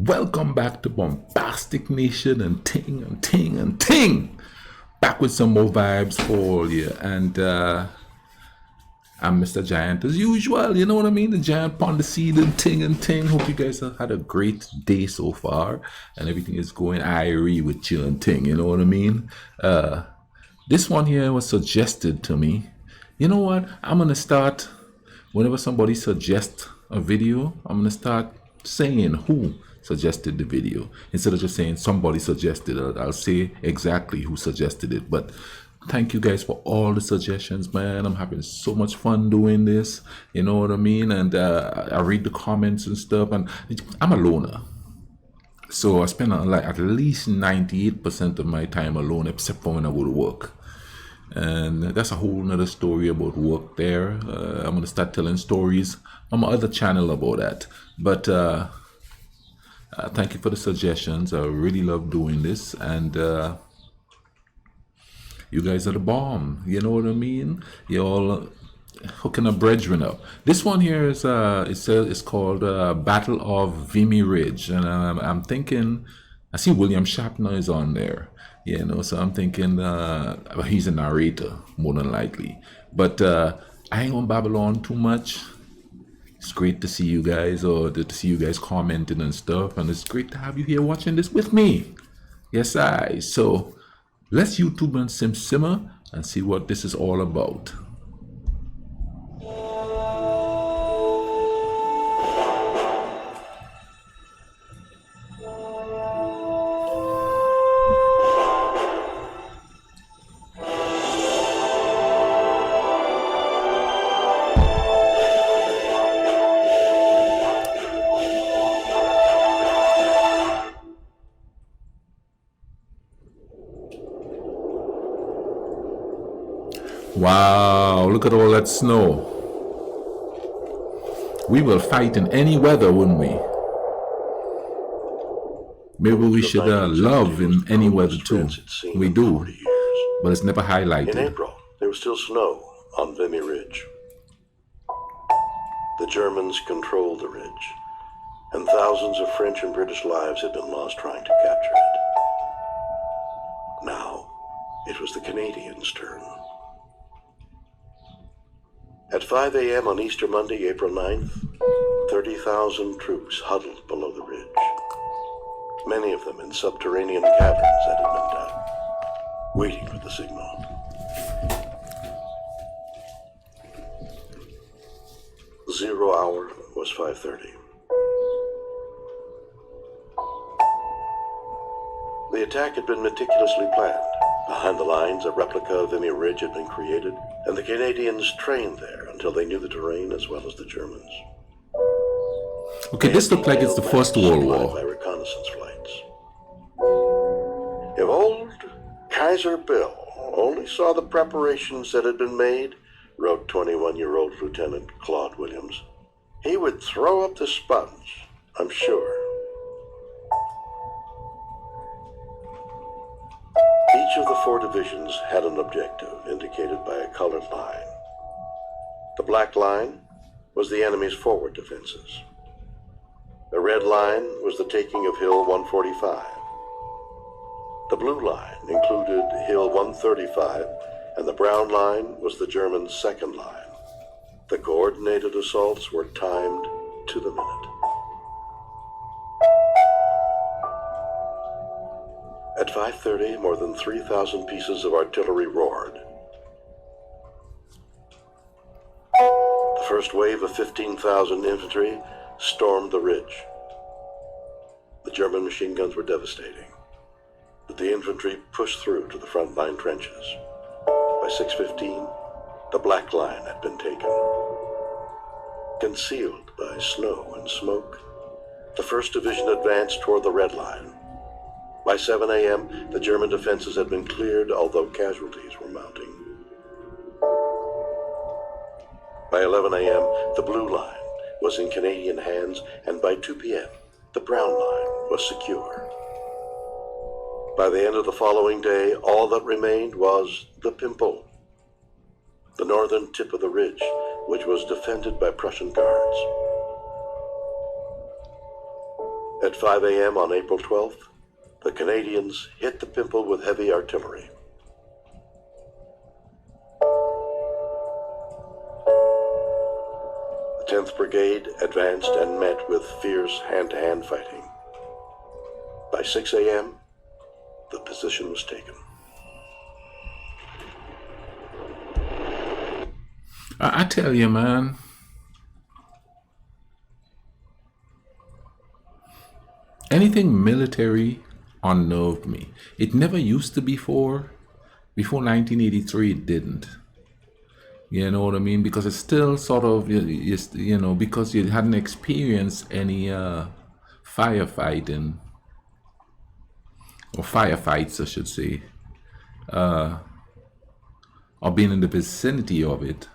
Welcome back to Bombastic Nation and ting and ting and ting. Back with some more vibes for all you. And I'm Mr. Giant as usual. You know what I mean? The Giant Pond the Seed and ting and ting. Hope you guys have had a great day so far and everything is going irie with you and ting. You know what I mean? This one here was suggested to me. You know what? I'm gonna start whenever somebody suggests a video. I'm gonna start saying who suggested the video instead of just saying somebody suggested it. I'll say exactly who suggested it. But thank you guys for all the suggestions, man. I'm having so much fun doing this. You know what I mean? And I read the comments and stuff. And I'm a loner, so I spend like at least 98% of my time alone, except for when I go to work. And that's a whole nother story about work there. I'm gonna start telling stories on my other channel about that. But thank you for the suggestions. I really love doing this, and you guys are the bomb. You know what I mean? You all hooking a brethren up. This one here is it's called Battle of Vimy Ridge, and I'm thinking I see William Shatner is on there. You know, so I'm thinking he's a narrator more than likely. But I ain't gonna babble on too much. It's great to see you guys, or to see you guys commenting and stuff, and it's great to have you here watching this with me. Yes, so let's YouTube and simmer and see what this is all about. Wow, look at all that snow. We will fight in any weather, wouldn't we? Maybe we should love in any weather too. We do, but it's never highlighted. In April, there was still snow on Vimy Ridge. The Germans controlled the ridge, and thousands of French and British lives had been lost trying to capture it. Now, it was the Canadians' turn. At 5 a.m. on Easter Monday, April 9th, 30,000 troops huddled below the ridge, many of them in subterranean caverns that had been dug, waiting for the signal. Zero hour was 5:30. The attack had been meticulously planned. Behind the lines, a replica of Vimy Ridge had been created, and the Canadians trained there until they knew the terrain as well as the Germans. Okay, this looks like it's the First World War. By reconnaissance flights. If old Kaiser Bill only saw the preparations that had been made, wrote 21-year-old Lieutenant Claude Williams, he would throw up the sponge, I'm sure. Each of the four divisions had an objective indicated by a colored line. The black line was the enemy's forward defenses. The red line was the taking of Hill 145. The blue line included Hill 135, and the brown line was the Germans' second line. The coordinated assaults were timed to the minute. At 5:30, more than 3,000 pieces of artillery roared. The first wave of 15,000 infantry stormed the ridge. The German machine guns were devastating, but the infantry pushed through to the front line trenches. By 6:15, the black line had been taken. Concealed by snow and smoke, the 1st Division advanced toward the red line. By 7 a.m., the German defenses had been cleared, although casualties were mounting. By 11 a.m., the blue line was in Canadian hands, and by 2 p.m., the brown line was secure. By the end of the following day, all that remained was the Pimple, the northern tip of the ridge, which was defended by Prussian guards. At 5 a.m. on April 12th, the Canadians hit the Pimple with heavy artillery. The 10th Brigade advanced and met with fierce hand-to-hand fighting. By 6 a.m., the position was taken. I tell you, man, anything military unnerved me. It never used to before. Before 1983, it didn't. You know what I mean? Because it's still sort of, you know, because you hadn't experienced any firefighting, or firefights, I should say, or being in the vicinity of it.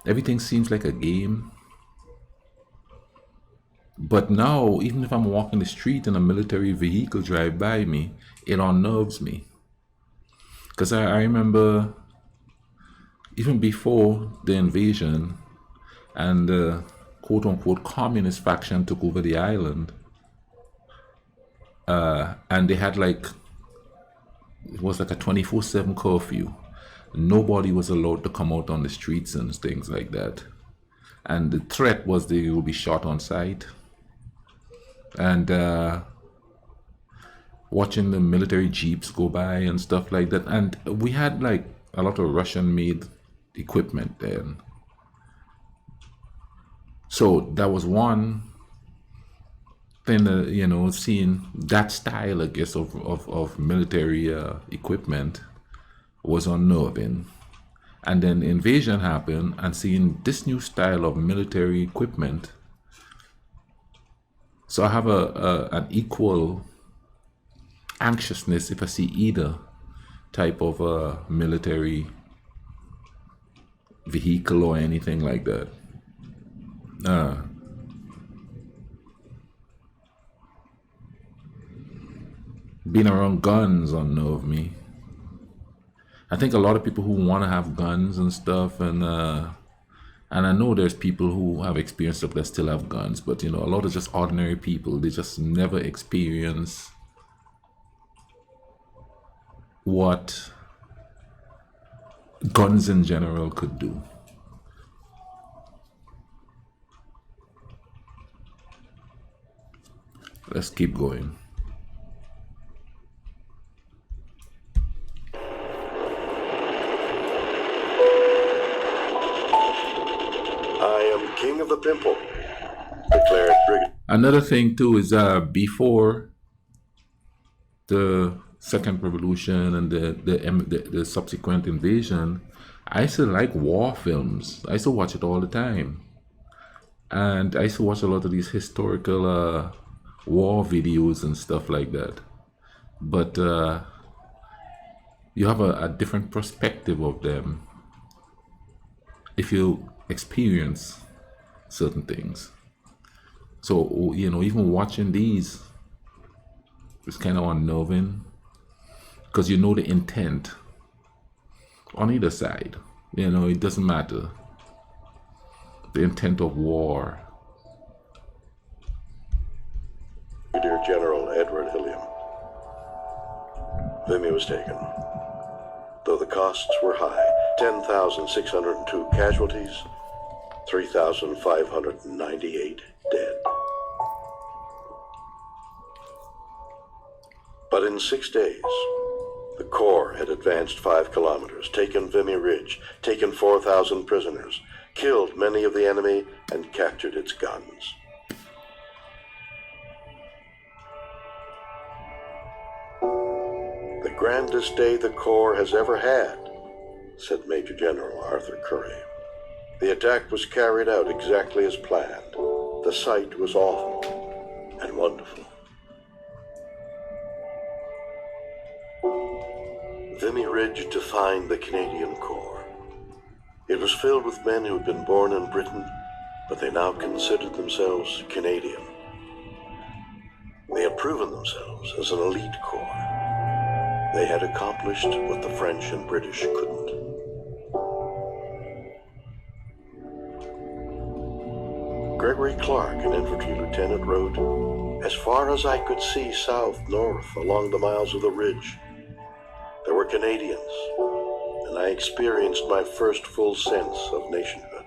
Everything seems like a game. But now, even if I'm walking the street and a military vehicle drive by me, it unnerves me. Because I remember, even before the invasion and the quote-unquote communist faction took over the island, and they had like, it was like a 24/7 curfew. Nobody was allowed to come out on the streets and things like that. And the threat was they would be shot on sight. And watching the military jeeps go by and stuff like that. And we had like a lot of Russian-made equipment then. So that was one thing, you know, seeing that style, I guess, of military equipment was unnerving. And then invasion happened, and seeing this new style of military equipment. So I have an equal anxiousness if I see either type of military vehicle or anything like that. Being around guns unnerve me. I think a lot of people who want to have guns and stuff, and I know there's people who have experienced stuff that still have guns, but you know, a lot of just ordinary people, they just never experience what guns in general could do. Let's keep going. King of the Pimple, declared Brigadier. Another thing too is before the Second Revolution and the subsequent invasion, I used to like war films. I used to watch it all the time, and I used to watch a lot of these historical war videos and stuff like that. But you have a different perspective of them if you experience certain things. So, you know, even watching these is kind of unnerving, because you know the intent on either side. You know, it doesn't matter. The intent of war. Brigadier General Edward Hilliam. Vimy was taken. Though the costs were high, 10,602 casualties, 3,598 dead. But in 6 days, the Corps had advanced 5 kilometers, taken Vimy Ridge, taken 4,000 prisoners, killed many of the enemy, and captured its guns. The grandest day the Corps has ever had, said Major General Arthur Curry. The attack was carried out exactly as planned. The sight was awful and wonderful. Vimy Ridge defined the Canadian Corps. It was filled with men who had been born in Britain, but they now considered themselves Canadian. They had proven themselves as an elite corps. They had accomplished what the French and British couldn't. Gregory Clark, an infantry lieutenant, wrote, As far as I could see south, north, along the miles of the ridge, there were Canadians, and I experienced my first full sense of nationhood.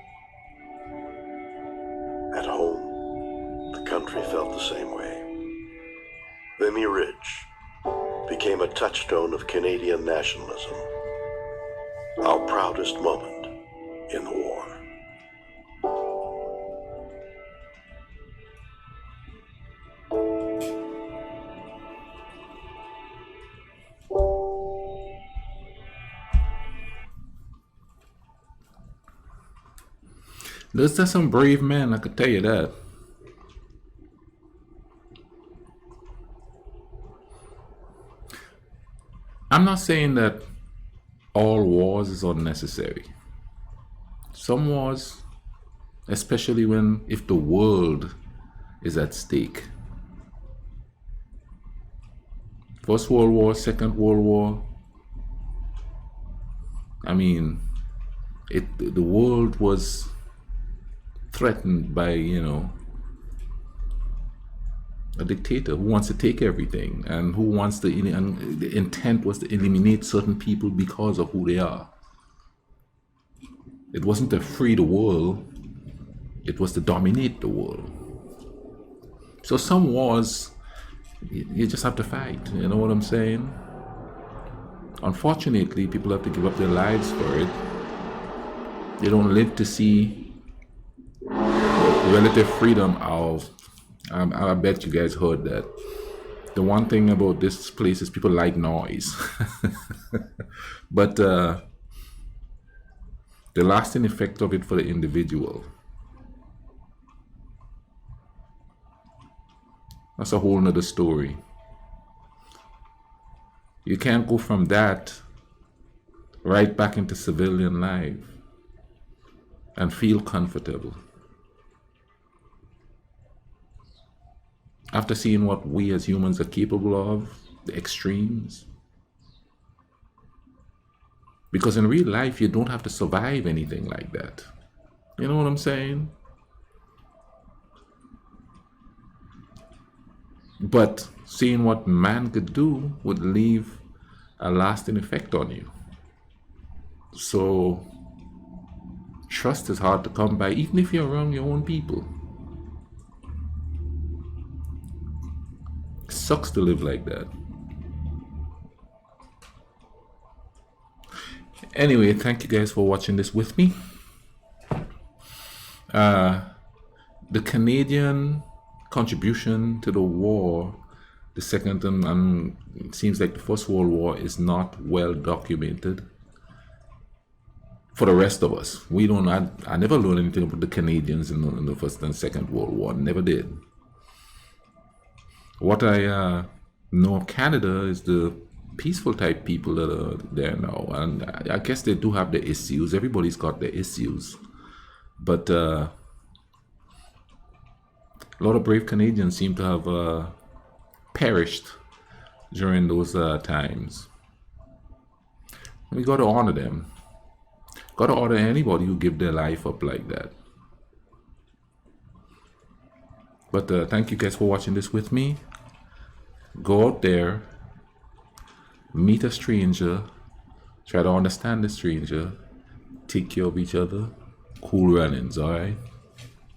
At home, the country felt the same way. Vimy Ridge became a touchstone of Canadian nationalism, our proudest moment in the war. Those are some brave men, I could tell you that. I'm not saying that all wars is unnecessary. Some wars, especially if the world is at stake. First World War, Second World War. I mean, the world was threatened by, a dictator who wants to take everything and and the intent was to eliminate certain people because of who they are. It wasn't to free the world, it was to dominate the world. So some wars, you just have to fight, you know what I'm saying? Unfortunately, people have to give up their lives for it. They don't live to see relative freedom of, I bet you guys heard that. The one thing about this place is people like noise. But the lasting effect of it for the individual, that's a whole nother story. You can't go from that right back into civilian life and feel comfortable. After seeing what we as humans are capable of, the extremes. Because in real life, you don't have to survive anything like that. You know what I'm saying? But seeing what man could do would leave a lasting effect on you. So, trust is hard to come by, even if you're around your own people. It sucks to live like that. Anyway, thank you guys for watching this with me. The Canadian contribution to the war, the second and it seems like the First World War, is not well documented. For the rest of us, we don't. I never learned anything about the Canadians in the First and Second World War. Never did. What I know of Canada is the peaceful type people that are there now, and I guess they do have their issues. Everybody's got their issues, but a lot of brave Canadians seem to have perished during those times. We got to honor them. Got to honor anybody who give their life up like that. But thank you guys for watching this with me. Go out there, meet a stranger, try to understand the stranger, take care of each other. Cool runnings, alright?